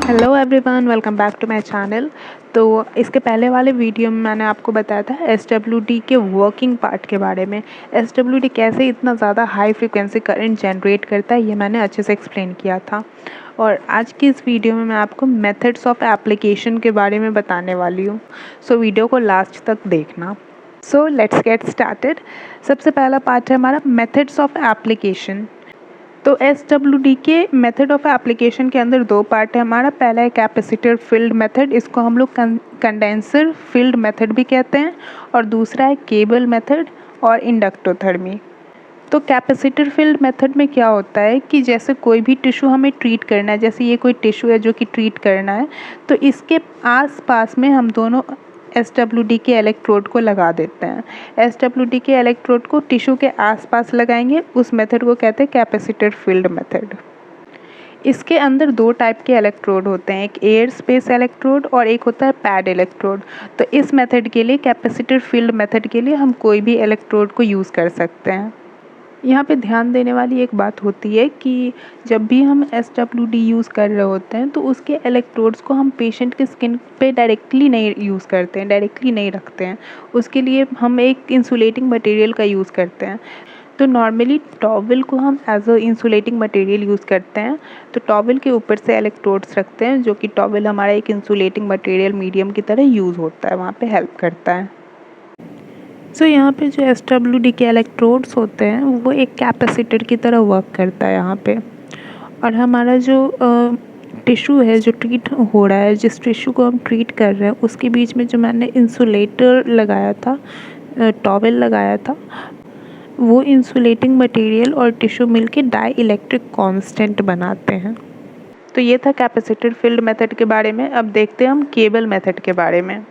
Hello everyone, welcome back to my channel. तो इसके पहले वाले वीडियो में मैंने आपको बताया था एसडब्ल्यूडी के वर्किंग पार्ट के बारे में। एसडब्ल्यूडी कैसे इतना ज़्यादा हाई फ्रिक्वेंसी करंट जनरेट करता है, ये मैंने अच्छे से एक्सप्लेन किया था। और आज की इस वीडियो में मैं आपको मेथड्स ऑफ एप्लीकेशन के बारे में बताने वाली हूँ। सो वीडियो को लास्ट तक देखना। So let's get started. सबसे पहला पार्ट है हमारा मेथड्स ऑफ एप्लीकेशन। तो एसडब्ल्यूडी के मेथड ऑफ एप्लीकेशन के अंदर दो पार्ट है हमारा। पहला है कैपेसिटर फील्ड मेथड, इसको हम लोग कंडेंसर फील्ड मेथड भी कहते हैं, और दूसरा है केबल मेथड और इंडक्टोथर्मी। तो कैपेसिटर फील्ड मेथड में क्या होता है कि जैसे कोई भी टिश्यू हमें ट्रीट करना है, जैसे ये कोई टिश्यू है जो कि ट्रीट करना है, तो इसके आसपास में हम दोनों एसडब्ल्यूडी के इलेक्ट्रोड को लगा देते हैं। एसडब्ल्यूडी के इलेक्ट्रोड को टिश्यू के आसपास लगाएंगे, उस मेथड को कहते हैं कैपेसिटर फील्ड मेथड। इसके अंदर दो टाइप के इलेक्ट्रोड होते हैं, एक एयर स्पेस इलेक्ट्रोड और एक होता है पैड इलेक्ट्रोड। तो इस मेथड के लिए, कैपेसिटर फील्ड मेथड के लिए, हम कोई भी इलेक्ट्रोड को यूज़ कर सकते हैं। यहाँ पे ध्यान देने वाली एक बात होती है कि जब भी हम एसडब्ल्यूडी यूज़ कर रहे होते हैं तो उसके इलेक्ट्रोड्स को हम पेशेंट के स्किन पे डायरेक्टली नहीं यूज़ करते हैं, डायरेक्टली नहीं रखते हैं। उसके लिए हम एक इंसुलेटिंग मटेरियल का यूज़ करते हैं। तो नॉर्मली टॉवल को हम as a insulating material use करते हैं। तो टॉवल के ऊपर से इलेक्ट्रोड्स रखते हैं, जो कि टॉवल हमारा एक इंसुलेटिंग मटेरियल मीडियम की तरह यूज़ होता है, वहाँ पे हेल्प करता है। सो यहाँ पे जो एसडब्ल्यूडी के इलेक्ट्रोड्स होते हैं वो एक कैपेसिटर की तरह वर्क करता है यहाँ पे। और हमारा जो टिश्यू है जो ट्रीट हो रहा है, जिस टिश्यू को हम ट्रीट कर रहे हैं, उसके बीच में जो मैंने इंसुलेटर लगाया था, टॉवेल लगाया था, वो इंसुलेटिंग मटेरियल और टिश्यू मिलके डाई इलेक्ट्रिक कांस्टेंट बनाते हैं। तो ये था कैपेसिटर फील्ड मेथड के बारे में। अब देखते हैं हम केबल मेथड के बारे में।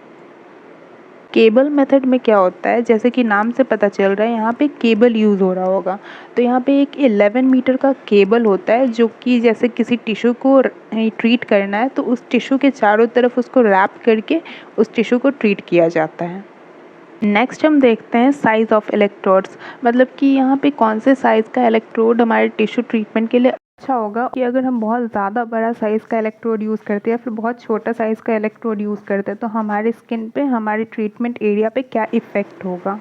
केबल मेथड में क्या होता है, जैसे कि नाम से पता चल रहा है यहाँ पे केबल यूज़ हो रहा होगा। तो यहाँ पे एक 11 मीटर का केबल होता है, जो कि जैसे किसी टिश्यू को ट्रीट करना है तो उस टिश्यू के चारों तरफ उसको रैप करके उस टिश्यू को ट्रीट किया जाता है। नेक्स्ट हम देखते हैं साइज़ ऑफ इलेक्ट्रोड्स, मतलब कि यहाँ पे कौन से साइज़ का इलेक्ट्रोड हमारे टिश्यू ट्रीटमेंट के लिए अच्छा होगा। कि अगर हम बहुत ज़्यादा बड़ा साइज़ का इलेक्ट्रोड यूज़ करते हैं या फिर बहुत छोटा साइज़ का इलेक्ट्रोड यूज़ करते हैं तो हमारे स्किन पे, हमारे ट्रीटमेंट एरिया पे क्या इफ़ेक्ट होगा।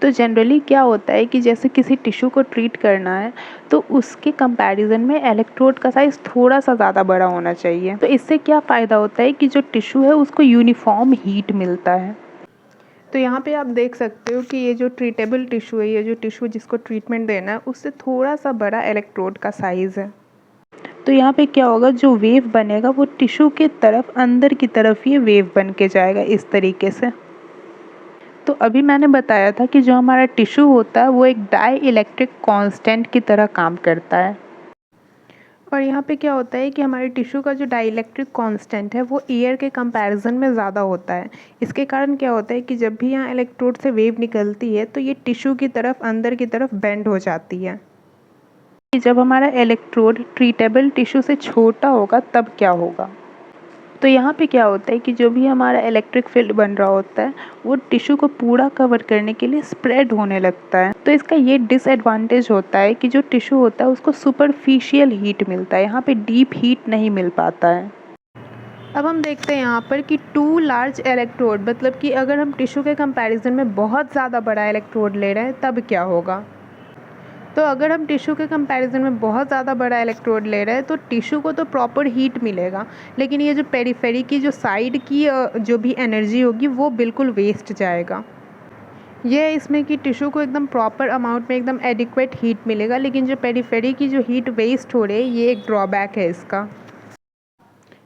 तो जनरली क्या होता है कि जैसे किसी टिश्यू को ट्रीट करना है तो उसके कंपैरिजन में इलेक्ट्रोड का साइज़ थोड़ा सा ज़्यादा बड़ा होना चाहिए। तो इससे क्या फ़ायदा होता है कि जो टिश्यू है उसको यूनिफॉर्म हीट मिलता है। तो यहाँ पे आप देख सकते हो कि ये जो ट्रीटेबल टिश्यू है, ये जो टिश्यू जिसको ट्रीटमेंट देना है, उससे थोड़ा सा बड़ा इलेक्ट्रोड का साइज़ है। तो यहाँ पे क्या होगा, जो वेव बनेगा वो टिश्यू के तरफ, अंदर की तरफ ये वेव बन के जाएगा इस तरीके से। तो अभी मैंने बताया था कि जो हमारा टिश्यू होता है वो एक डाई इलेक्ट्रिक कांस्टेंट की तरह काम करता है। और यहाँ पे क्या होता है कि हमारे टिश्यू का जो डाइलेक्ट्रिक कांस्टेंट है वो एयर के कंपैरिजन में ज़्यादा होता है। इसके कारण क्या होता है कि जब भी यहाँ इलेक्ट्रोड से वेव निकलती है तो ये टिश्यू की तरफ, अंदर की तरफ बेंड हो जाती है। कि जब हमारा इलेक्ट्रोड ट्रीटेबल टिश्यू से छोटा होगा तब क्या होगा। तो यहाँ पे क्या होता है कि जो भी हमारा इलेक्ट्रिक फील्ड बन रहा होता है वो टिश्यू को पूरा कवर करने के लिए स्प्रेड होने लगता है। तो इसका ये डिसएडवांटेज होता है कि जो टिश्यू होता है उसको सुपरफिशियल हीट मिलता है, यहाँ पे डीप हीट नहीं मिल पाता है। अब हम देखते हैं यहाँ पर कि टू लार्ज इलेक्ट्रोड, मतलब कि अगर हम टिश्यू के कंपैरिजन में बहुत ज़्यादा बड़ा इलेक्ट्रोड ले रहे हैं तब क्या होगा। तो अगर हम टिश्यू के कंपैरिजन में बहुत ज़्यादा बड़ा इलेक्ट्रोड ले रहे हैं तो टिश्यू को तो प्रॉपर हीट मिलेगा, लेकिन ये जो पेरिफेरी की जो साइड की जो भी एनर्जी होगी वो बिल्कुल वेस्ट जाएगा। ये है इसमें कि टिश्यू को एकदम प्रॉपर अमाउंट में एकदम एडिक्वेट हीट मिलेगा, लेकिन जो पेरिफेरी की जो हीट वेस्ट हो रही है ये एक ड्रॉबैक है इसका।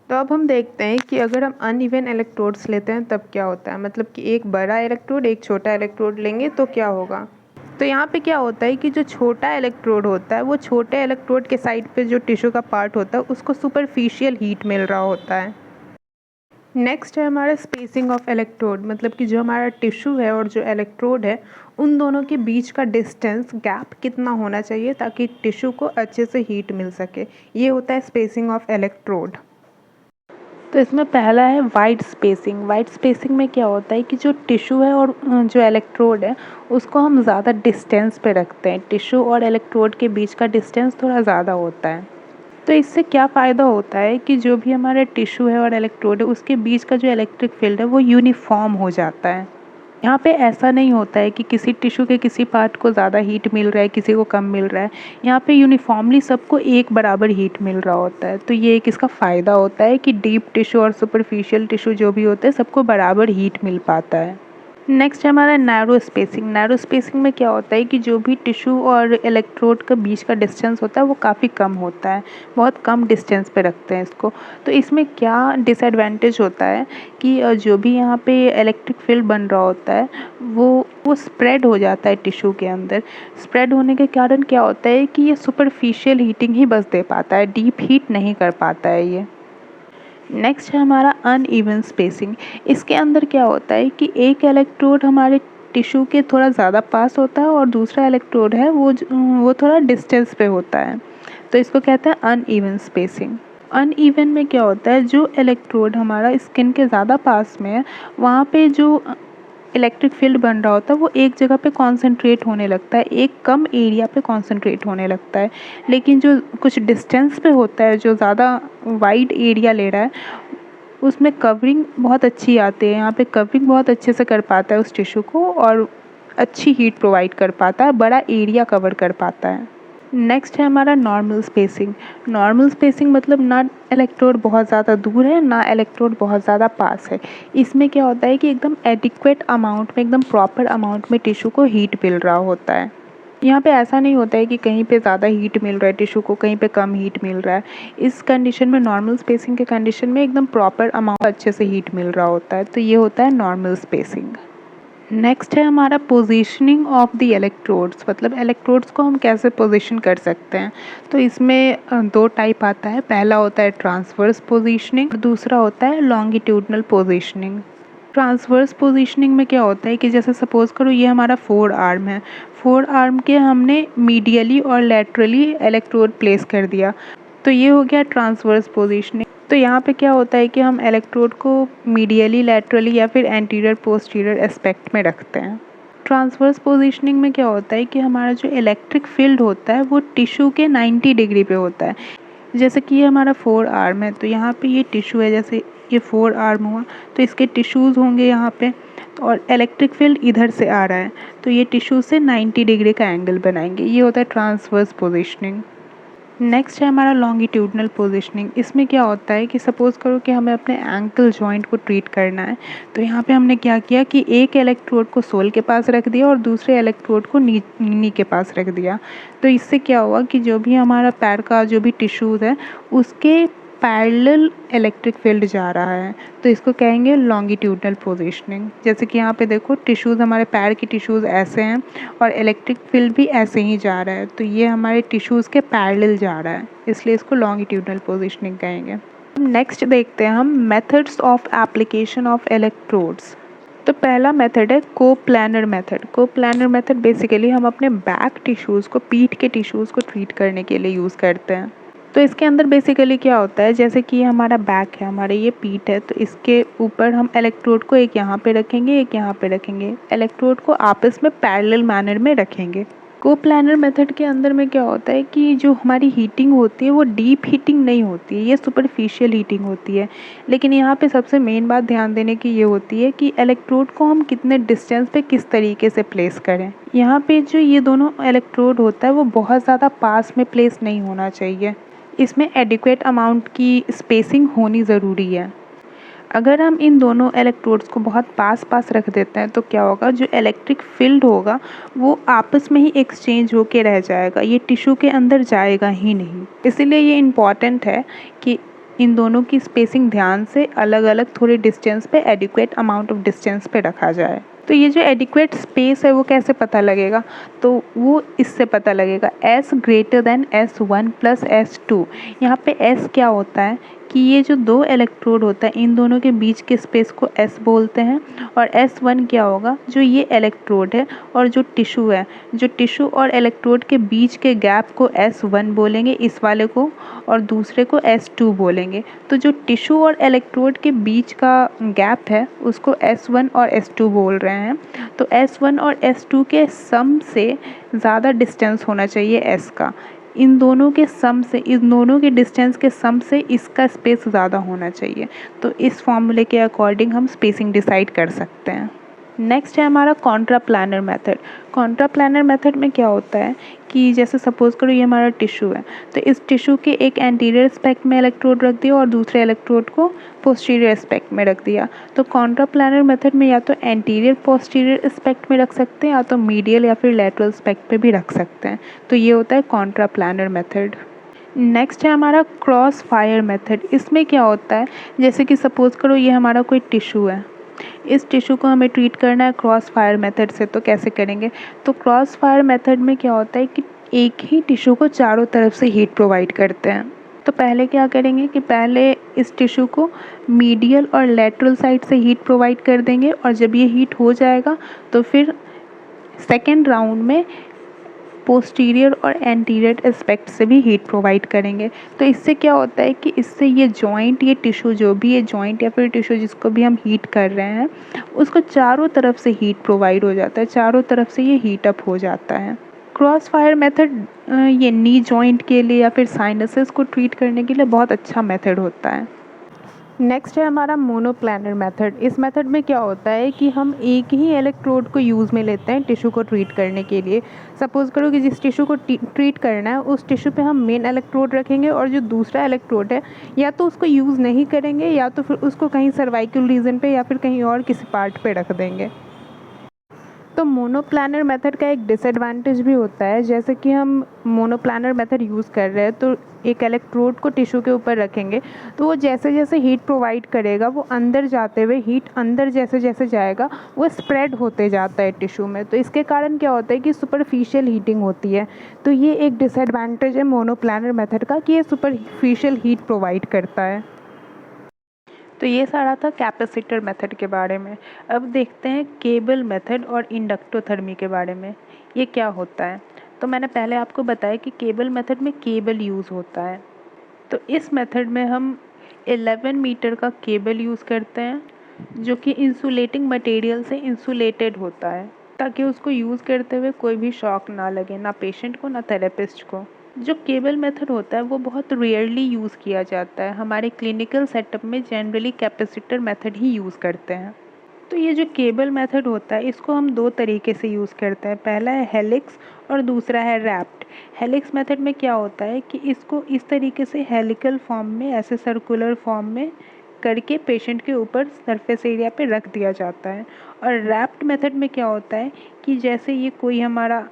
तो अब हम देखते हैं कि अगर हम अनइवन इलेक्ट्रोड्स लेते हैं तब क्या होता है, मतलब कि एक बड़ा इलेक्ट्रोड, एक छोटा इलेक्ट्रोड लेंगे तो क्या होगा। तो यहाँ पे क्या होता है कि जो छोटा इलेक्ट्रोड होता है वो छोटे इलेक्ट्रोड के साइड पे जो टिश्यू का पार्ट होता है उसको सुपरफिशियल हीट मिल रहा होता है। नेक्स्ट है हमारा स्पेसिंग ऑफ इलेक्ट्रोड, मतलब कि जो हमारा टिश्यू है और जो इलेक्ट्रोड है उन दोनों के बीच का डिस्टेंस, गैप कितना होना चाहिए ताकि टिश्यू को अच्छे से हीट मिल सके। ये होता है स्पेसिंग ऑफ इलेक्ट्रोड। तो इसमें पहला है वाइड स्पेसिंग। वाइड स्पेसिंग में क्या होता है कि जो टिश्यू है और जो इलेक्ट्रोड है उसको हम ज़्यादा डिस्टेंस पे रखते हैं। टिश्यू और इलेक्ट्रोड के बीच का डिस्टेंस थोड़ा ज़्यादा होता है। तो इससे क्या फ़ायदा होता है कि जो भी हमारा टिश्यू है और इलेक्ट्रोड है उसके बीच का जो इलेक्ट्रिक फील्ड है वो यूनिफ़ॉर्म हो जाता है। यहाँ पे ऐसा नहीं होता है कि किसी टिश्यू के किसी पार्ट को ज़्यादा हीट मिल रहा है, किसी को कम मिल रहा है। यहाँ पे यूनिफ़ॉर्मली सबको एक बराबर हीट मिल रहा होता है। तो ये एक इसका फ़ायदा होता है कि डीप टिश्यू और सुपरफिशियल टिश्यू जो भी होते हैं सबको बराबर हीट मिल पाता है। नेक्स्ट है हमारा नैरो स्पेसिंग। नैरो स्पेसिंग में क्या होता है कि जो भी टिश्यू और इलेक्ट्रोड का बीच का डिस्टेंस होता है वो काफ़ी कम होता है, बहुत कम डिस्टेंस पे रखते हैं इसको। तो इसमें क्या डिसएडवांटेज होता है कि जो भी यहाँ पे इलेक्ट्रिक फील्ड बन रहा होता है वो स्प्रेड हो जाता है टिश्यू के अंदर। स्प्रेड होने के कारण क्या होता है कि ये सुपरफिशियल हीटिंग ही बस दे पाता है, डीप हीट नहीं कर पाता है ये। नेक्स्ट है हमारा अनइवन स्पेसिंग। इसके अंदर क्या होता है कि एक इलेक्ट्रोड हमारे टिश्यू के थोड़ा ज़्यादा पास होता है और दूसरा इलेक्ट्रोड है वो थोड़ा डिस्टेंस पे होता है। तो इसको कहते हैं अनइवन स्पेसिंग। अनइवन में क्या होता है, जो इलेक्ट्रोड हमारा स्किन के ज़्यादा पास में है वहाँ पे जो इलेक्ट्रिक फील्ड बन रहा होता है वो एक जगह पे कॉन्सेंट्रेट होने लगता है, एक कम एरिया पे कॉन्सेंट्रेट होने लगता है। लेकिन जो कुछ डिस्टेंस पे होता है, जो ज़्यादा वाइड एरिया ले रहा है, उसमें कवरिंग बहुत अच्छी आती है। यहाँ पे कवरिंग बहुत अच्छे से कर पाता है उस टिश्यू को और अच्छी हीट प्रोवाइड कर पाता है, बड़ा एरिया कवर कर पाता है। नेक्स्ट है हमारा नॉर्मल स्पेसिंग। नॉर्मल स्पेसिंग मतलब ना इलेक्ट्रोड बहुत ज़्यादा दूर है ना इलेक्ट्रोड बहुत ज़्यादा पास है। इसमें क्या होता है कि एकदम एडिक्वेट अमाउंट में, एकदम प्रॉपर अमाउंट में टिश्यू को हीट मिल रहा होता है। यहाँ पे ऐसा नहीं होता है कि कहीं पे ज़्यादा हीट मिल रहा है टिश्यू को, कहीं पे कम हीट मिल रहा है। इस कंडीशन में, नॉर्मल स्पेसिंग के कंडीशन में एकदम प्रॉपर अमाउंट अच्छे से हीट मिल रहा होता है। तो ये होता है नॉर्मल स्पेसिंग। नेक्स्ट है हमारा पोजीशनिंग ऑफ द इलेक्ट्रोड्स, मतलब इलेक्ट्रोड्स को हम कैसे पोजीशन कर सकते हैं। तो इसमें दो टाइप आता है। पहला होता है ट्रांसवर्स पोजीशनिंग, दूसरा होता है लॉन्गिट्यूडनल पोजीशनिंग। ट्रांसवर्स पोजीशनिंग में क्या होता है कि जैसे सपोज करो ये हमारा फोर आर्म है, फोर आर्म के हमने मीडियली और लेटरली इलेक्ट्रोड प्लेस कर दिया, तो ये हो गया ट्रांसवर्स पोजीशनिंग। तो यहाँ पे क्या होता है कि हम इलेक्ट्रोड को मीडियली, लैटरली या फिर एंटीरियर पोस्टीरियर एस्पेक्ट में रखते हैं। ट्रांसवर्स पोजीशनिंग में क्या होता है कि हमारा जो इलेक्ट्रिक फील्ड होता है वो टिश्यू के 90 डिग्री पे होता है। जैसे कि ये हमारा फोर आर्म है, तो यहाँ पे ये टिश्यू है, जैसे ये फोर आर्म हुआ तो इसके टिश्यूज़ होंगे यहाँ पे, और इलेक्ट्रिक फील्ड इधर से आ रहा है तो ये टिश्यू से 90 डिग्री का एंगल बनाएंगे। ये होता है ट्रांसवर्स पोजीशनिंग। नेक्स्ट है हमारा लॉन्गिट्यूडनल पोजीशनिंग। इसमें क्या होता है कि सपोज़ करो कि हमें अपने एंकल जॉइंट को ट्रीट करना है, तो यहाँ पे हमने क्या किया कि एक इलेक्ट्रोड को सोल के पास रख दिया और दूसरे इलेक्ट्रोड को नी के पास रख दिया। तो इससे क्या हुआ कि जो भी हमारा पैर का जो भी टिश्यूज़ है उसके पैरेलल इलेक्ट्रिक फील्ड जा रहा है, तो इसको कहेंगे लॉन्गिट्यूडनल पोजीशनिंग। जैसे कि यहाँ पे देखो टिश्यूज़, हमारे पैर की टिश्यूज़ ऐसे हैं और इलेक्ट्रिक फील्ड भी ऐसे ही जा रहा है, तो ये हमारे टिश्यूज़ के पैरेलल जा रहा है, इसलिए इसको लॉन्गिट्यूडनल पोजीशनिंग कहेंगे। नेक्स्ट देखते हैं हम methods of application of electrodes. तो पहला मेथड है coplanar method. Coplanar method basically हम अपने बैक टिश्यूज़ को, पीठ के टिश्यूज़ को ट्रीट करने के लिए यूज़ करते हैं। तो इसके अंदर बेसिकली क्या होता है, जैसे कि ये हमारा बैक है, हमारे ये पीठ है, तो इसके ऊपर हम इलेक्ट्रोड को एक यहाँ पे रखेंगे, एक यहाँ पे रखेंगे, इलेक्ट्रोड को आपस में पैरेलल मैनर में रखेंगे। कोप्लानर मेथड के अंदर में क्या होता है कि जो हमारी हीटिंग होती है वो डीप हीटिंग नहीं होती है, ये सुपरफिशियल हीटिंग होती है। लेकिन यहाँ पे सबसे मेन बात ध्यान देने की ये होती है कि इलेक्ट्रोड को हम कितने डिस्टेंस पे किस तरीके से प्लेस करें। यहाँ पे जो ये दोनों इलेक्ट्रोड होता है वो बहुत ज़्यादा पास में प्लेस नहीं होना चाहिए, इसमें एडिक्वेट अमाउंट की स्पेसिंग होनी ज़रूरी है। अगर हम इन दोनों इलेक्ट्रोड्स को बहुत पास पास रख देते हैं तो क्या होगा, जो इलेक्ट्रिक फील्ड होगा वो आपस में ही एक्सचेंज होके रह जाएगा, ये टिश्यू के अंदर जाएगा ही नहीं। इसीलिए ये इम्पॉर्टेंट है कि इन दोनों की स्पेसिंग ध्यान से अलग अलग थोड़े डिस्टेंस पे, एडिक्वेट अमाउंट ऑफ डिस्टेंस पे रखा जाए। तो ये जो एडिक्वेट स्पेस है वो कैसे पता लगेगा, तो वो इससे पता लगेगा S greater than S1 plus S2। यहाँ पे S क्या होता है कि ये जो दो इलेक्ट्रोड होता है इन दोनों के बीच के स्पेस को S बोलते हैं, और S1 क्या होगा, जो ये इलेक्ट्रोड है और जो टिश्यू है, जो टिश्यू और इलेक्ट्रोड के बीच के गैप को S1 बोलेंगे इस वाले को, और दूसरे को S2 बोलेंगे। तो जो टिश्यू और इलेक्ट्रोड के बीच का गैप है उसको S1 और S2 बोल रहे हैं। तो S1 और S2 के सम से ज़्यादा डिस्टेंस होना चाहिए S का। इन दोनों के डिस्टेंस के सम से इसका स्पेस ज़्यादा होना चाहिए। तो इस फॉर्मूले के अकॉर्डिंग हम स्पेसिंग डिसाइड कर सकते हैं। नेक्स्ट है हमारा contraplanar method. Contraplanar method में क्या होता है कि जैसे सपोज करो ये हमारा टिश्यू है, तो इस टिश्यू के एक एंटीरियर एस्पेक्ट में इलेक्ट्रोड रख दिया और दूसरे इलेक्ट्रोड को पोस्टीरियर एस्पेक्ट में रख दिया। तो कॉन्ट्रा प्लानर मेथड में या तो एंटीरियर पोस्टीरियर एस्पेक्ट में रख सकते हैं या तो मीडियल या फिर लैटरल एस्पेक्ट पे भी रख सकते हैं। तो ये होता है कॉन्ट्रा प्लानर मेथड। नेक्स्ट है हमारा क्रॉस फायर मेथड। इसमें क्या होता है, जैसे कि सपोज करो ये हमारा कोई टिश्यू है, इस टिश्यू को हमें ट्रीट करना है क्रॉस फायर मेथड से। तो कैसे करेंगे, तो क्रॉस फायर मेथड में क्या होता है कि एक ही टिश्यू को चारों तरफ से हीट प्रोवाइड करते हैं। तो पहले क्या करेंगे कि पहले इस टिश्यू को मीडियल और लैटरल साइड से हीट प्रोवाइड कर देंगे, और जब ये हीट हो जाएगा तो फिर सेकेंड राउंड में पोस्टीरियर और एंटीरियर एस्पेक्ट से भी हीट प्रोवाइड करेंगे। तो इससे क्या होता है कि इससे ये जॉइंट, ये टिश्यू जो भी, ये जॉइंट या फिर टिश्यू जिसको भी हम हीट कर रहे हैं, उसको चारों तरफ से हीट प्रोवाइड हो जाता है, चारों तरफ से ये हीट अप हो जाता है। क्रॉस फायर मेथड ये नी जॉइंट के लिए या फिर साइनसेस को ट्रीट करने के लिए बहुत अच्छा मेथड होता है। नेक्स्ट है हमारा मोनोप्लानर मेथड। इस मेथड में क्या होता है कि हम एक ही इलेक्ट्रोड को यूज़ में लेते हैं टिश्यू को ट्रीट करने के लिए। सपोज़ करो कि जिस टिश्यू को ट्रीट करना है उस टिश्यू पे हम मेन इलेक्ट्रोड रखेंगे, और जो दूसरा इलेक्ट्रोड है या तो उसको यूज़ नहीं करेंगे या तो फिर उसको कहीं सर्वाइकल रीजन पे या फिर कहीं और किसी पार्ट पे रख देंगे। तो मोनोप्लानर मेथड का एक डिसएडवांटेज भी होता है, जैसे कि हम मोनोप्लानर मेथड यूज़ कर रहे हैं तो एक इलेक्ट्रोड को टिश्यू के ऊपर रखेंगे, तो वो जैसे जैसे हीट प्रोवाइड करेगा वो अंदर जाते हुए हीट अंदर जैसे जैसे जाएगा वो स्प्रेड होते जाता है टिश्यू में। तो इसके कारण क्या होता है कि सुपरफिशियल हीटिंग होती है। तो ये एक डिसएडवांटेज है मोनोप्लानर मेथड का कि ये सुपरफिशियल हीट प्रोवाइड करता है। तो ये सारा था कैपेसिटर मेथड के बारे में। अब देखते हैं केबल मेथड और इंडक्टोथर्मी के बारे में। ये क्या होता है, तो मैंने पहले आपको बताया कि केबल मेथड में केबल यूज़ होता है। तो इस मेथड में हम 11 मीटर का केबल यूज़ करते हैं जो कि इंसुलेटिंग मटेरियल से इंसुलेटेड होता है, ताकि उसको यूज़ करते हुए कोई भी शॉक ना लगे, ना पेशेंट को ना थेरेपिस्ट को। जो केबल मेथड होता है वो बहुत रेयरली यूज़ किया जाता है। हमारे क्लिनिकल सेटअप में जनरली कैपेसिटर मेथड ही यूज़ करते हैं। तो ये जो केबल मेथड होता है इसको हम दो तरीके से यूज़ करते हैं। पहला है हेलिक्स और दूसरा है रैप्ड। हेलिक्स मेथड में क्या होता है कि इसको इस तरीके से हेलिकल फॉर्म में, ऐसे सर्कुलर फॉर्म में करके पेशेंट के ऊपर सरफेस एरिया पे रख दिया जाता है। और रैप्ड मेथड में क्या होता है कि जैसे ये कोई हमारा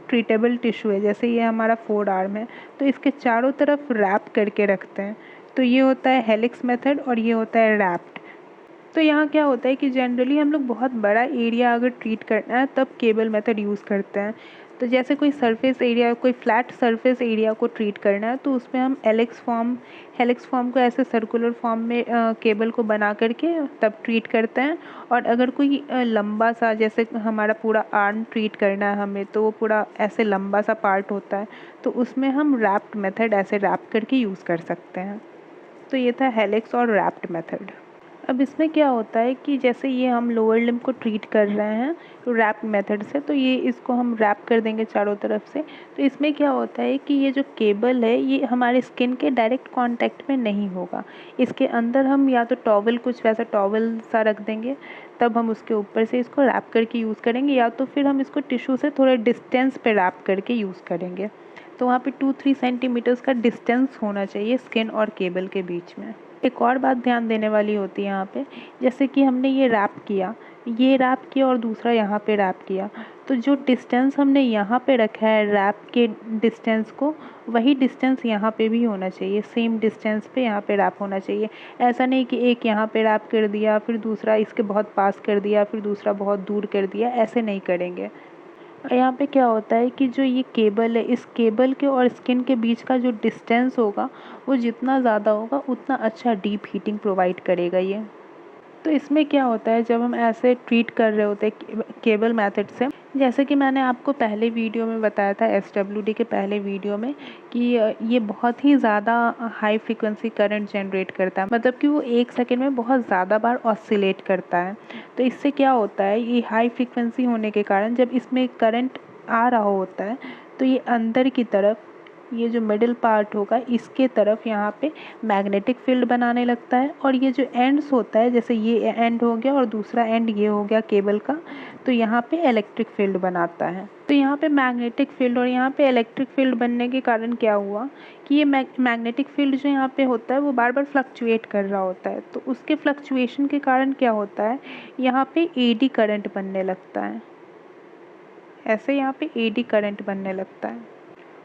ट्रीटेबल टिश्यू है, जैसे ये हमारा फोर आर्म है, तो इसके चारों तरफ रैप करके रखते हैं। तो ये होता है हेलिक्स मेथड और ये होता है रैप्ड। तो यहाँ क्या होता है कि जनरली हम लोग बहुत बड़ा एरिया अगर ट्रीट करना है तब केबल मेथड यूज़ करते हैं। तो जैसे कोई सरफेस एरिया, कोई फ्लैट सरफेस एरिया को ट्रीट करना है तो उसमें हम हेलिक्स फॉर्म को ऐसे सर्कुलर फॉर्म में केबल को बना करके तब ट्रीट करते हैं। और अगर कोई लंबा सा, जैसे हमारा पूरा आर्म ट्रीट करना है हमें, तो वो पूरा ऐसे लंबा सा पार्ट होता है, तो उसमें हम रैप्ड मेथड ऐसे रैप करके यूज़ कर सकते हैं। तो ये था हेलिक्स और रैप्ड मेथड। अब इसमें क्या होता है कि जैसे ये हम लोअर लिम्ब को ट्रीट कर रहे हैं तो रैप मेथड से, तो ये इसको हम रैप कर देंगे चारों तरफ से। तो इसमें क्या होता है कि ये जो केबल है ये हमारे स्किन के डायरेक्ट कांटेक्ट में नहीं होगा। इसके अंदर हम या तो टॉवल, कुछ वैसा टॉवल सा रख देंगे, तब हम उसके ऊपर से इसको रैप करके यूज़ करेंगे, या तो फिर हम इसको टिश्यू से थोड़े डिस्टेंस पे रैप करके यूज़ करेंगे। तो वहाँ पे 2-3 सेंटीमीटर्स का डिस्टेंस होना चाहिए स्किन और केबल के बीच में। एक और बात ध्यान देने वाली होती है यहाँ पे, जैसे कि हमने ये रैप किया और दूसरा यहाँ पे रैप किया, तो जो डिस्टेंस हमने यहाँ पे रखा है रैप के डिस्टेंस को, वही डिस्टेंस यहाँ पे भी होना चाहिए, सेम डिस्टेंस पे यहाँ पे रैप होना चाहिए। ऐसा नहीं कि एक यहाँ पे रैप कर दिया, फिर दूसरा इसके बहुत पास कर दिया, फिर दूसरा बहुत दूर कर दिया, ऐसे नहीं करेंगे। यहाँ पे क्या होता है कि जो ये केबल है, इस केबल के और स्किन के बीच का जो डिस्टेंस होगा वो जितना ज़्यादा होगा उतना अच्छा डीप हीटिंग प्रोवाइड करेगा ये। तो इसमें क्या होता है जब हम ऐसे ट्रीट कर रहे होते हैं केबल मेथड से, जैसे कि मैंने आपको पहले वीडियो में बताया था, एसडब्ल्यूडी के पहले वीडियो में, कि ये बहुत ही ज़्यादा हाई फ्रिक्वेंसी करंट जनरेट करता है, मतलब कि वो 1 सेकेंड में बहुत ज़्यादा बार ऑसिलेट करता है। तो इससे क्या होता है, ये हाई फ्रिक्वेंसी होने के कारण जब इसमें करंट आ रहा होता है तो ये अंदर की तरफ ये जो मिडिल पार्ट होगा इसके तरफ यहाँ पे मैग्नेटिक फील्ड बनाने लगता है, और ये जो एंड्स होता है, जैसे ये एंड हो गया और दूसरा एंड ये हो गया केबल का, तो यहाँ पे इलेक्ट्रिक फील्ड बनाता है। तो यहाँ पे मैग्नेटिक फील्ड और यहाँ पे इलेक्ट्रिक फील्ड बनने के कारण क्या हुआ कि ये मैग्नेटिक फील्ड जो यहाँ पे होता है वो बार बार फ्लक्चुएट कर रहा होता है, तो उसके फ्लक्चुएशन के कारण क्या होता है, यहाँ पे एडी करंट बनने लगता है। ऐसे यहाँ पे एडी करंट बनने लगता है,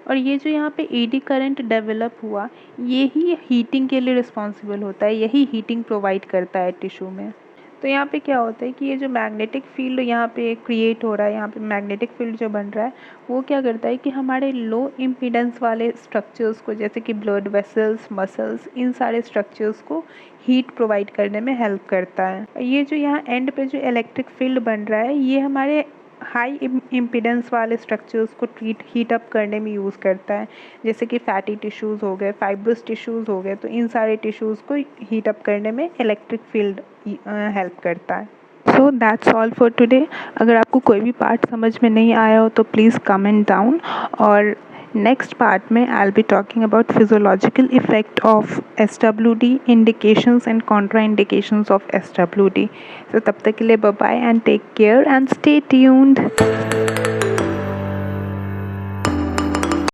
और ये जो यहाँ पे एडी करंट डेवलप हुआ ये ही हीटिंग के लिए रिस्पॉन्सिबल होता है, यही हीटिंग प्रोवाइड करता है टिश्यू में। तो यहाँ पे क्या होता है कि ये जो मैग्नेटिक फील्ड यहाँ पे क्रिएट हो रहा है, यहाँ पे मैग्नेटिक फील्ड जो बन रहा है वो क्या करता है कि हमारे लो इम्पीडेंस वाले स्ट्रक्चर्स को, जैसे कि ब्लड वेसल्स, मसल्स, इन सारे स्ट्रक्चर्स को हीट प्रोवाइड करने में हेल्प करता है। ये जो यहाँ एंड पे जो इलेक्ट्रिक फील्ड बन रहा है ये हमारे हाई इम्पीडेंस वाले स्ट्रक्चर्स को हीट अप करने में यूज़ करता है, जैसे कि फैटी टिश्यूज़ हो गए, फाइब्रस टिश्यूज़ हो गए, तो इन सारे टिश्यूज़ को हीट अप करने में इलेक्ट्रिक फील्ड हेल्प करता है। So that's all for today. अगर आपको कोई भी पार्ट समझ में नहीं आया हो तो प्लीज़ कमेंट डाउन, और नेक्स्ट पार्ट में I will be talking about physiological effect of SWD, indications and contraindications of SWD। तो तब तक के लिए bye bye and take care and stay tuned.